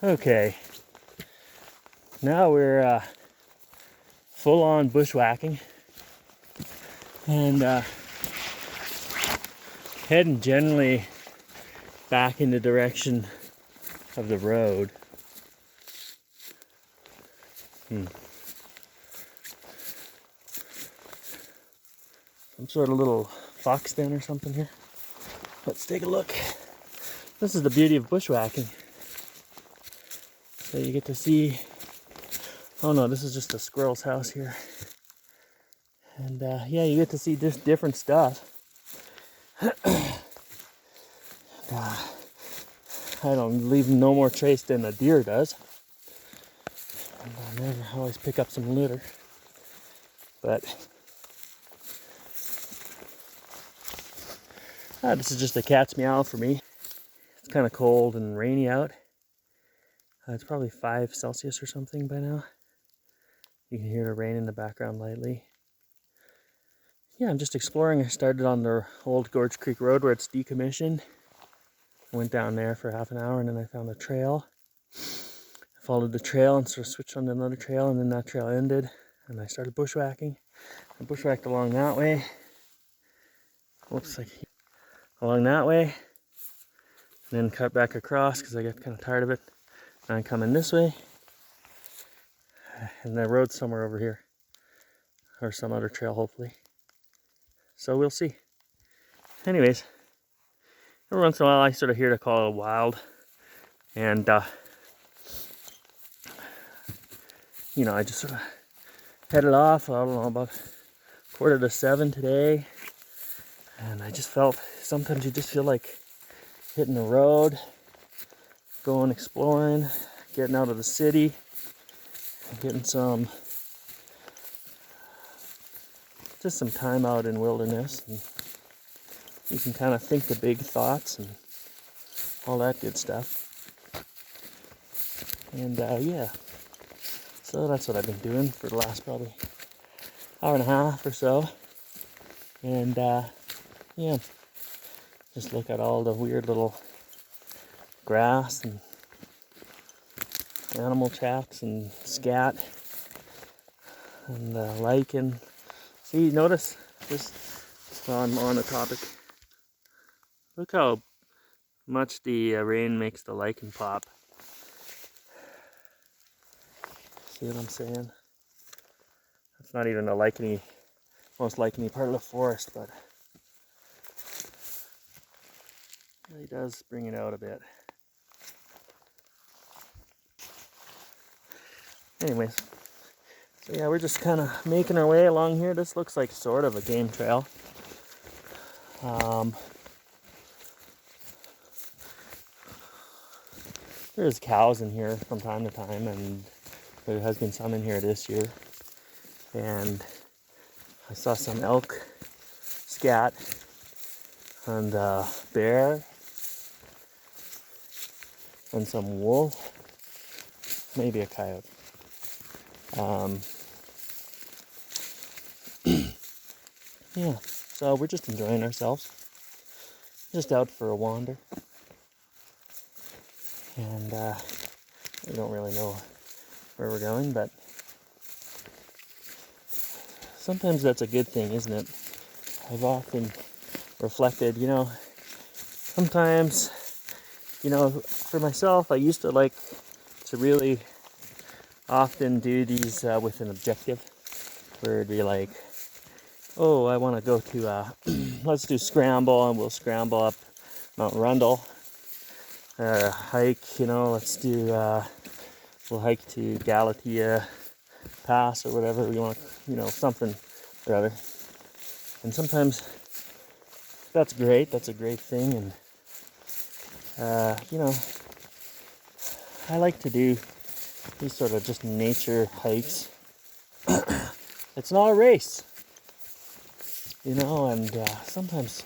Okay, now we're full on bushwhacking and heading generally back in the direction of the road. Some sort of little fox den or something here. Let's take a look. This is the beauty of bushwhacking. So you get to see, oh no, this is just a squirrel's house here. And yeah, you get to see just different stuff. I don't leave no more trace than a deer does. And I never always pick up some litter. But this is just a cat's meow for me. It's kind of cold and rainy out. It's probably 5 Celsius or something by now. You can hear the rain in the background lightly. Yeah, I'm just exploring. I started on the old Gorge Creek Road where it's decommissioned. I went down there for half an hour and then I found a trail. I followed the trail and sort of switched on to another trail, and then that trail ended and I started bushwhacking. I bushwhacked along that way. Looks like along that way. And then cut back across because I got kind of tired of it. And I'm coming this way. And the road's somewhere over here. Or some other trail, hopefully. So we'll see. Anyways, every once in a while I sort of hear to call it wild. And, you know, I just sort of headed off, I don't know, about 6:45 today. And I just felt, sometimes you just feel like hitting the road, going exploring, getting out of the city, getting some time out in wilderness, and you can kind of think the big thoughts and all that good stuff. And yeah, so that's what I've been doing for the last probably hour and a half or so. And yeah, just look at all the weird little grass and animal tracks and scat and lichen. See, notice this while I'm on the topic. Look how much the rain makes the lichen pop. See what I'm saying? It's not even the most licheny part of the forest, but it really does bring it out a bit. Anyways, so yeah, we're just kind of making our way along here. This looks like sort of a game trail. There's cows in here from time to time, and there has been some in here this year. And I saw some elk, scat, and bear, and some wolf, maybe a coyote. Yeah, so we're just enjoying ourselves, just out for a wander, and we don't really know where we're going, but sometimes that's a good thing, isn't it? I've often reflected, you know, sometimes, you know, for myself, I used to like to really often do these with an objective, where it'd be like, oh, I want to go to, let's do scramble, and we'll scramble up Mount Rundle. Hike, you know, let's do, we'll hike to Galatea Pass or whatever we want, you know, something or other. And sometimes that's great, that's a great thing, and, you know, I like to do these sort of just nature hikes. It's not a race. You know, and sometimes,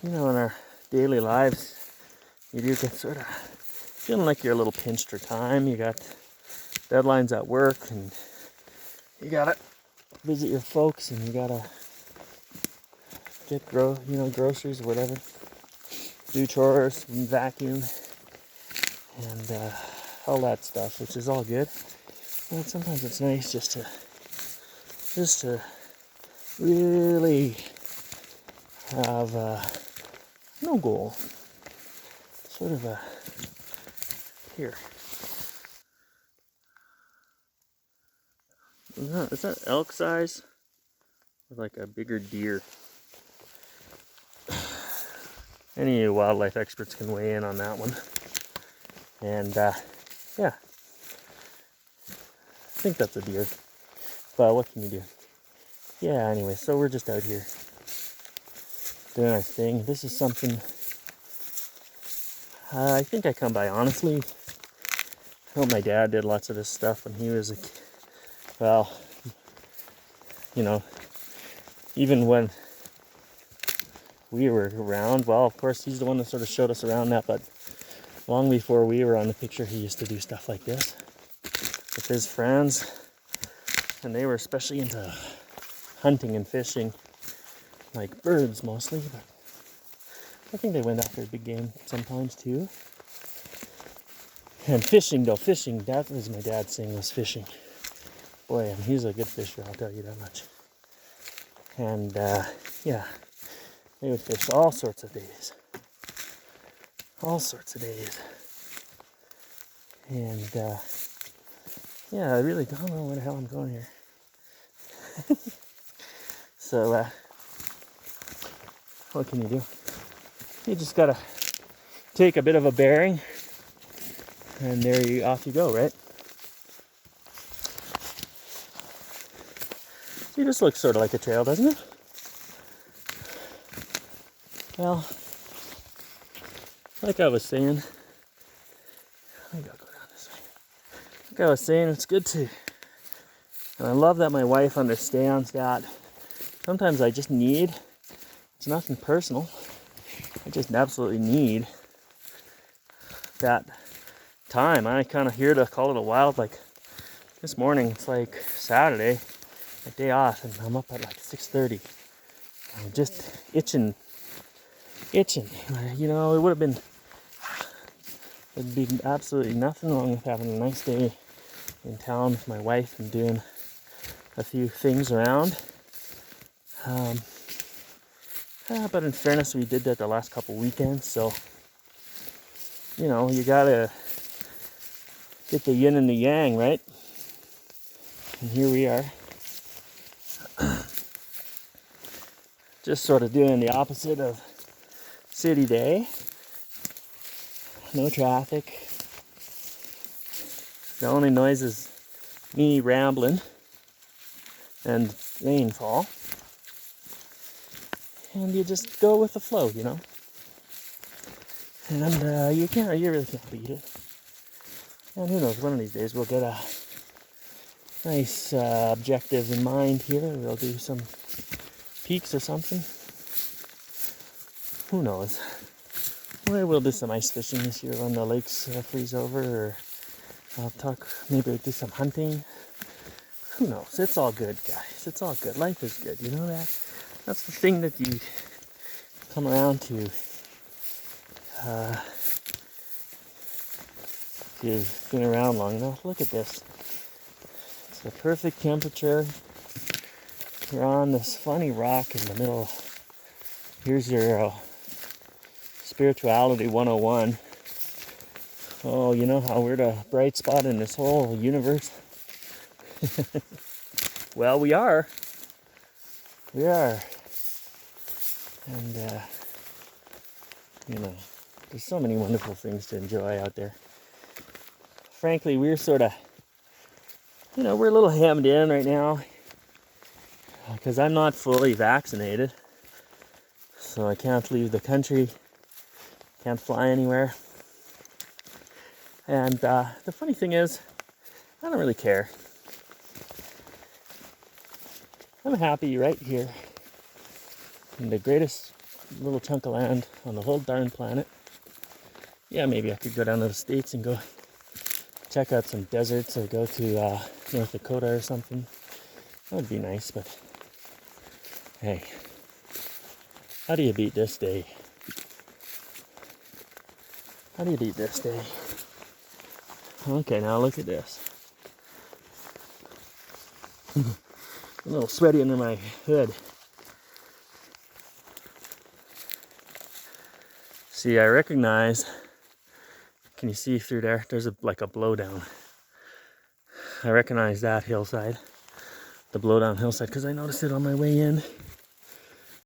you know, in our daily lives, you do get sort of feeling like you're a little pinched for time. You got deadlines at work, and you gotta visit your folks, and you gotta get groceries or whatever, do chores, vacuum, and all that stuff, which is all good. But sometimes it's nice just to really have no goal. Sort of a here. Is that elk size? Or like a bigger deer? Any wildlife experts can weigh in on that one. And yeah, I think that's a deer. But what can you do? Yeah, anyway, so we're just out here doing our thing. This is something I think I come by honestly. Well, my dad did lots of this stuff when he was a kid. Well, you know, even when we were around, well, of course, he's the one that sort of showed us around that, but long before we were on the picture, he used to do stuff like this with his friends, and they were especially into hunting and fishing, like birds mostly, but I think they went after big game sometimes too. And fishing though, that was my dad's thing, was fishing. Boy, and he's a good fisher, I'll tell you that much. And yeah, they would fish all sorts of days. And yeah, I really don't know where the hell I'm going here. So what can you do? You just gotta take a bit of a bearing, and off you go, right? See, this looks sort of like a trail, doesn't it? Well, like I was saying, I gotta go down this way. Like I was saying, it's good to, and I love that my wife understands that sometimes I just need, it's nothing personal, I just absolutely need that time. I kind of here to call it a wild, like this morning, it's like Saturday, my day off, and I'm up at like 6:30. I'm just itching. You know, it'd be absolutely nothing wrong with having a nice day in town with my wife and doing a few things around. But in fairness, we did that the last couple weekends, so you know, you gotta get the yin and the yang, right? And here we are. Just sort of doing the opposite of city day. No traffic. The only noise is me rambling and rainfall. And you just go with the flow, you know? And you really can't beat it. And who knows, one of these days we'll get a nice objective in mind here. We'll do some peaks or something. Who knows? Maybe we'll do some ice fishing this year when the lakes freeze over, or maybe we'll do some hunting. Who knows? It's all good, guys. It's all good. Life is good. You know that? That's the thing that you come around to. If you've been around long enough, look at this. It's the perfect temperature. You're on this funny rock in the middle. Here's your spirituality 101. Oh, you know how we're the bright spot in this whole universe? Well, we are. We are. And, you know, there's so many wonderful things to enjoy out there. Frankly, we're sort of, you know, we're a little hemmed in right now because I'm not fully vaccinated. So I can't leave the country, can't fly anywhere. And the funny thing is, I don't really care. I'm happy right here in the greatest little chunk of land on the whole darn planet. Yeah, maybe I could go down to the States and go check out some deserts or go to North Dakota or something. That would be nice, but hey, how do you beat this day? How do you beat this day? Okay, now look at this. A little sweaty under my hood. See, I recognize, can you see through there? There's like a blowdown. I recognize that hillside, the blowdown hillside, because I noticed it on my way in.